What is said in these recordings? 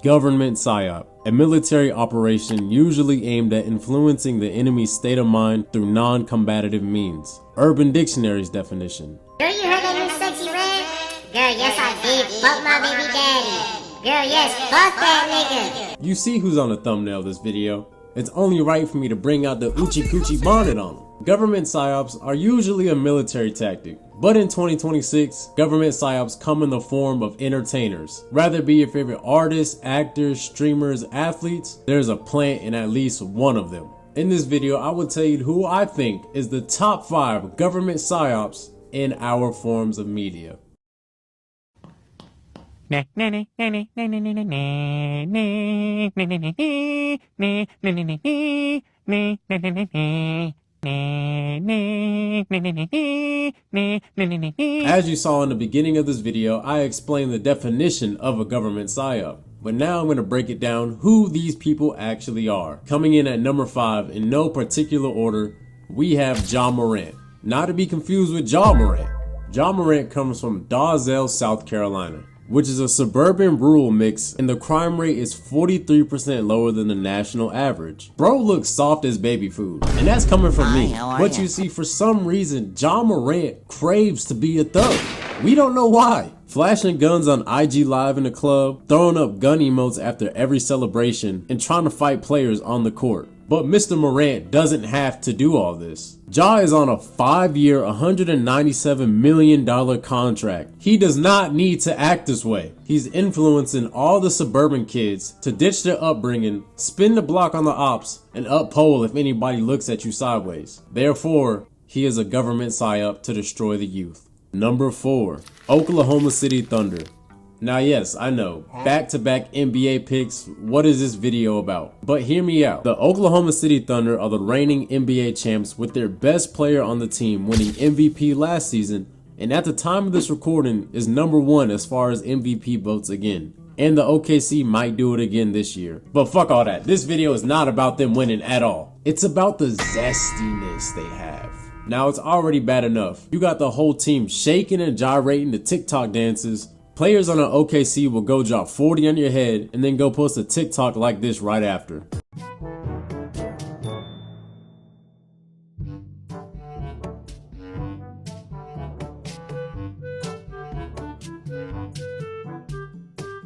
Government Psyop, a military operation usually aimed at influencing the enemy's state of mind through non-combative means. Urban Dictionary's definition. Girl, you heard that new sexy red? Girl, yes I did. Fuck my baby daddy. Girl, yes, fuck that nigga. You see who's on the thumbnail of this video. It's only right for me to bring out the Oochie Coochie bonnet on them. Government psyops are usually a military tactic, but in 2026, government psyops come in the form of entertainers. Rather it be your favorite artists, actors, streamers, athletes, there's a plant in at least one of them. In this video, I will tell you who I think is the top 5 government psyops in our forms of media. As you saw in the beginning of this video, I explained the definition of a government psyop. But now I'm going to break it down who these people actually are. Coming in at number 5 in no particular order, we have Ja Morant. Not to be confused with Ja Morant. Ja Morant comes from Dalzell, South Carolina, which is a suburban rural mix, and the crime rate is 43% lower than the national average. Bro looks soft as baby food, and that's coming from me. But you see, for some reason, Ja Morant craves to be a thug. We don't know why. Flashing guns on IG Live in the club, throwing up gun emotes after every celebration, and trying to fight players on the court. But Mr. Morant doesn't have to do all this. Ja is on a 5-year, $197 million contract. He does not need to act this way. He's influencing all the suburban kids to ditch their upbringing, spin the block on the ops, and up pole if anybody looks at you sideways. Therefore, he is a government psyop to destroy the youth. Number 4, Oklahoma City Thunder. Now yes, I know, back-to-back NBA picks, what is this video about? But hear me out. The Oklahoma City Thunder are the reigning NBA champs with their best player on the team winning MVP last season, and at the time of this recording is number 1 as far as MVP votes again. And the OKC might do it again this year. But fuck all that, this video is not about them winning at all. It's about the zestiness they have. Now it's already bad enough. You got the whole team shaking and gyrating to TikTok dances. Players on an OKC will go drop 40 on your head and then go post a TikTok like this right after.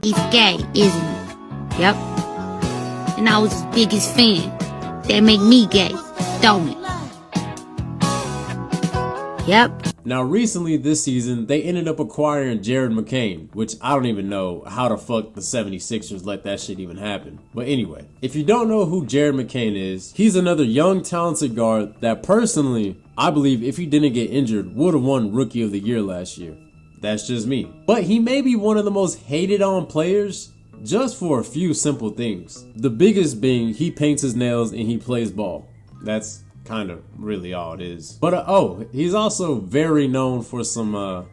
He's gay, isn't he? Yep. And I was his biggest fan. That make me gay, don't it? Yep. Now recently this season, they ended up acquiring Jared McCain, which I don't even know how the fuck the 76ers let that shit even happen. But anyway, if you don't know who Jared McCain is, he's another young talented guard that personally, I believe if he didn't get injured, would have won Rookie of the Year last year. That's just me. But he may be one of the most hated on players just for a few simple things. The biggest being he paints his nails and he plays ball. That's kind of really all it is. But oh, he's also very known for some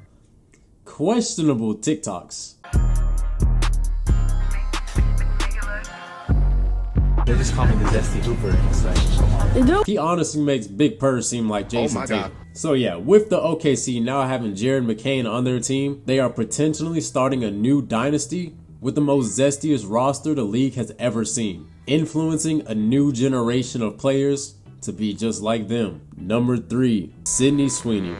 questionable TikToks. They just call me the Zesty Hooper. They do? He honestly makes Big Purr seem like Jason Tatum. So yeah, with the OKC now having Jared McCain on their team, they are potentially starting a new dynasty with the most zestiest roster the league has ever seen, influencing a new generation of players to be just like them. Number 3, Sydney Sweeney.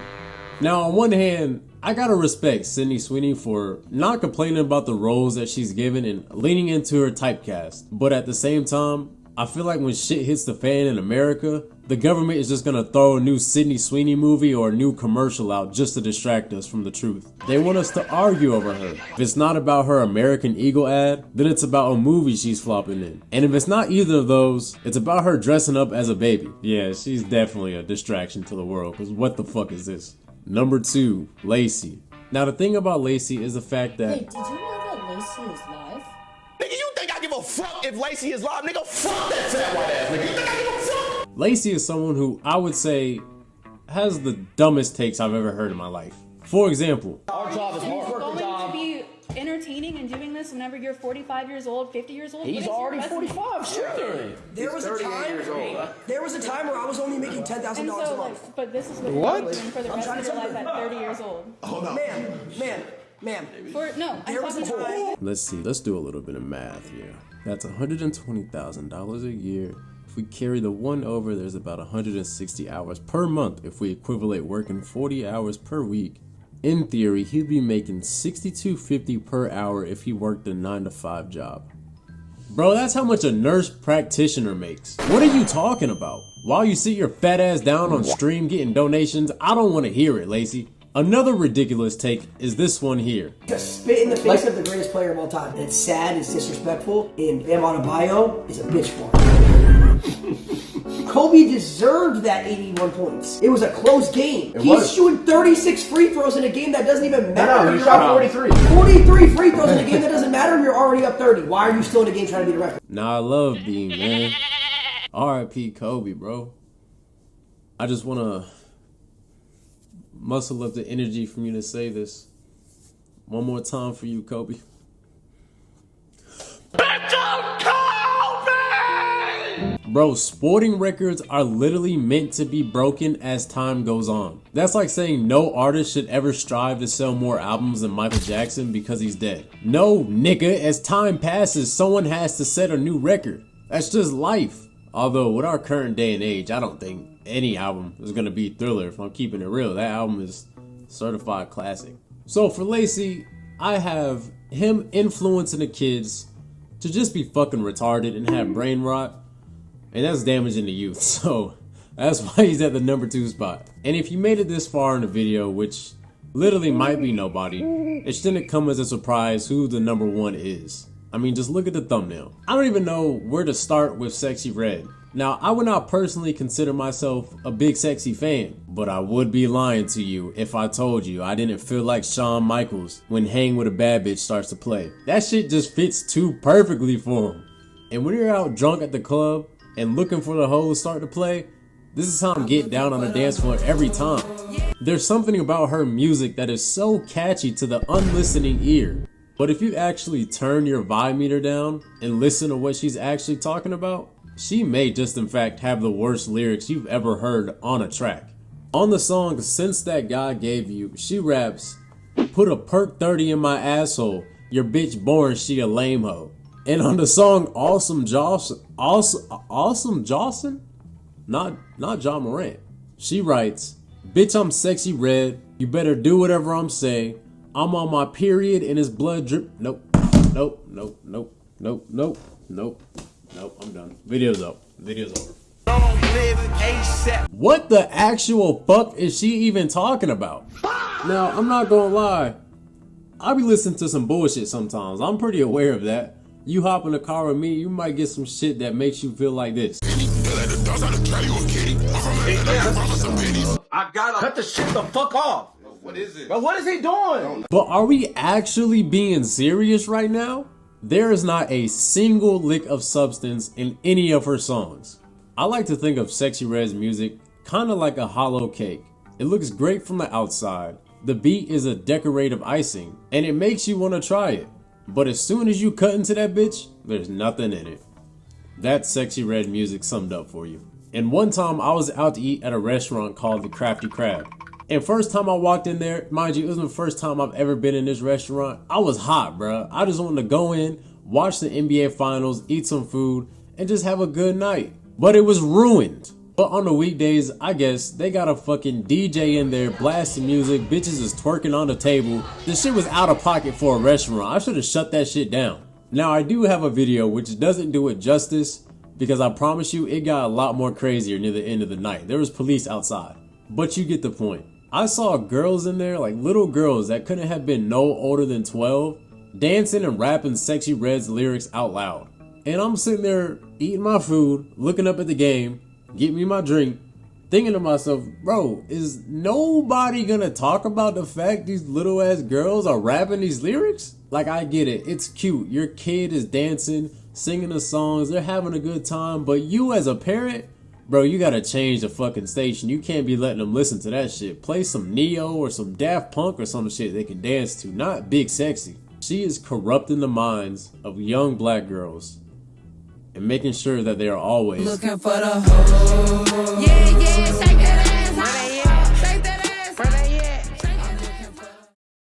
Now on one hand, I gotta respect Sydney Sweeney for not complaining about the roles that she's given and leaning into her typecast. But at the same time, I feel like when shit hits the fan in America, the government is just gonna throw a new Sydney Sweeney movie or a new commercial out just to distract us from the truth. They want us to argue over her. If it's not about her American Eagle ad, then it's about a movie she's flopping in. And if it's not either of those, it's about her dressing up as a baby. Yeah, she's definitely a distraction to the world, because what the fuck is this? Number 2, Lacey. Now the thing about Lacey is the fact that... Wait, did you know that Lacey is live? Nigga, you think I give a fuck if Lacey is live? Nigga, fuck that fat white ass nigga. You think I give a fuck? Lacey is someone who I would say has the dumbest takes I've ever heard in my life. For example, Our job is hard. Going to be entertaining and doing this whenever you're 45 years old, 50 years old? He's already 45. Shit. There was a time where I was only making $10,000 And a so, month. like, but this is what you're doing for the rest of your life at 30 years old. Hold on. Man, Ma'am. There was a time. Let's see, let's do a little bit of math here. That's $120,000 a year. If we carry the 1 over, there's about 160 hours per month. If we equivalent working 40 hours per week, in theory, he'd be making $62.50 per hour if he worked a 9-to-5 job. Bro, that's how much a nurse practitioner makes. What are you talking about? While you sit your fat ass down on stream getting donations, I don't want to hear it, Lacey. Another ridiculous take is this one here. To spit in the face of the greatest player of all time. It's sad, it's disrespectful, and Bam Adebayo is a bitch for it. Kobe deserved that 81 points. It was a close game. He's shooting 36 free throws in a game that doesn't even matter. No, he shot 43. 43 free throws in a game that doesn't matter and you're already up 30. Why are you still in the game trying to beat the record? Nah, I love Bean, man. R.I.P. Kobe, bro. I just want to muscle up the energy from you to say this. One more time for you, Kobe. Bro, sporting records are literally meant to be broken as time goes on. That's like saying no artist should ever strive to sell more albums than Michael Jackson because he's dead. No, nigga, as time passes, someone has to set a new record. That's just life. Although with our current day and age, I don't think any album is gonna be Thriller. If I'm keeping it real, that album is certified classic. So for Lacey, I have him influencing the kids to just be fucking retarded and have brain rot. And that's damaging the youth, so that's why he's at the number 2 spot. And if you made it this far in the video, which literally might be nobody, it shouldn't come as a surprise who the number 1 is. I mean, just look at the thumbnail. I don't even know where to start with Sexy Red. Now, I would not personally consider myself a big Sexy fan, but I would be lying to you if I told you I didn't feel like Shawn Michaels when Hang With a Bad Bitch starts to play. That shit just fits too perfectly for him. And when you're out drunk at the club, and looking for the hoes start to play, this is how I'm getting down on the dance floor every time. There's something about her music that is so catchy to the unlistening ear. But if you actually turn your vibe meter down and listen to what she's actually talking about, she may just in fact have the worst lyrics you've ever heard on a track. On the song Since That Guy Gave You, she raps, "Put a perk 30 in my asshole, your bitch born, she a lame hoe." And on the song Awesome Jawson, not John Morant, she writes, "Bitch, I'm Sexy Red, you better do whatever I'm saying. I'm on my period and his blood drip." Nope, I'm done. Video's up. Video's over. What the actual fuck is she even talking about? Now, I'm not gonna lie, I be listening to some bullshit sometimes. I'm pretty aware of that. You hop in a car with me, you might get some shit that makes you feel like this. I gotta cut the shit the fuck off. What is it? But what is he doing? But are we actually being serious right now? There is not a single lick of substance in any of her songs. I like to think of Sexy Red's music kind of like a hollow cake. It looks great from the outside. The beat is a decorative icing, and it makes you want to try it. But as soon as you cut into that bitch, there's nothing in it. That's Sexy Red music summed up for you. And one time I was out to eat at a restaurant called the Crafty Crab. And first time I walked in there, mind you, it was the first time I've ever been in this restaurant. I was hot, bruh. I just wanted to go in, watch the NBA Finals, eat some food, and just have a good night. But it was ruined. But on the weekdays, I guess, they got a fucking DJ in there blasting music, bitches is twerking on the table. This shit was out of pocket for a restaurant. I should have shut that shit down. Now I do have a video which doesn't do it justice, because I promise you it got a lot more crazier near the end of the night. There was police outside. But you get the point. I saw girls in there, like little girls that couldn't have been no older than 12, dancing and rapping Sexy Red's lyrics out loud. And I'm sitting there eating my food, looking up at the game, get me my drink, thinking to myself, bro, is nobody gonna talk about the fact these little ass girls are rapping these lyrics? Like, I get it, it's cute, your kid is dancing, singing the songs, they're having a good time, but you as a parent, bro, you gotta change the fucking station. You can't be letting them listen to that shit. Play some Neo or some Daft Punk or some shit they can dance to, not Big Sexy. She is corrupting the minds of young black girls and making sure that they are always looking for the hoe. Yeah, shake it.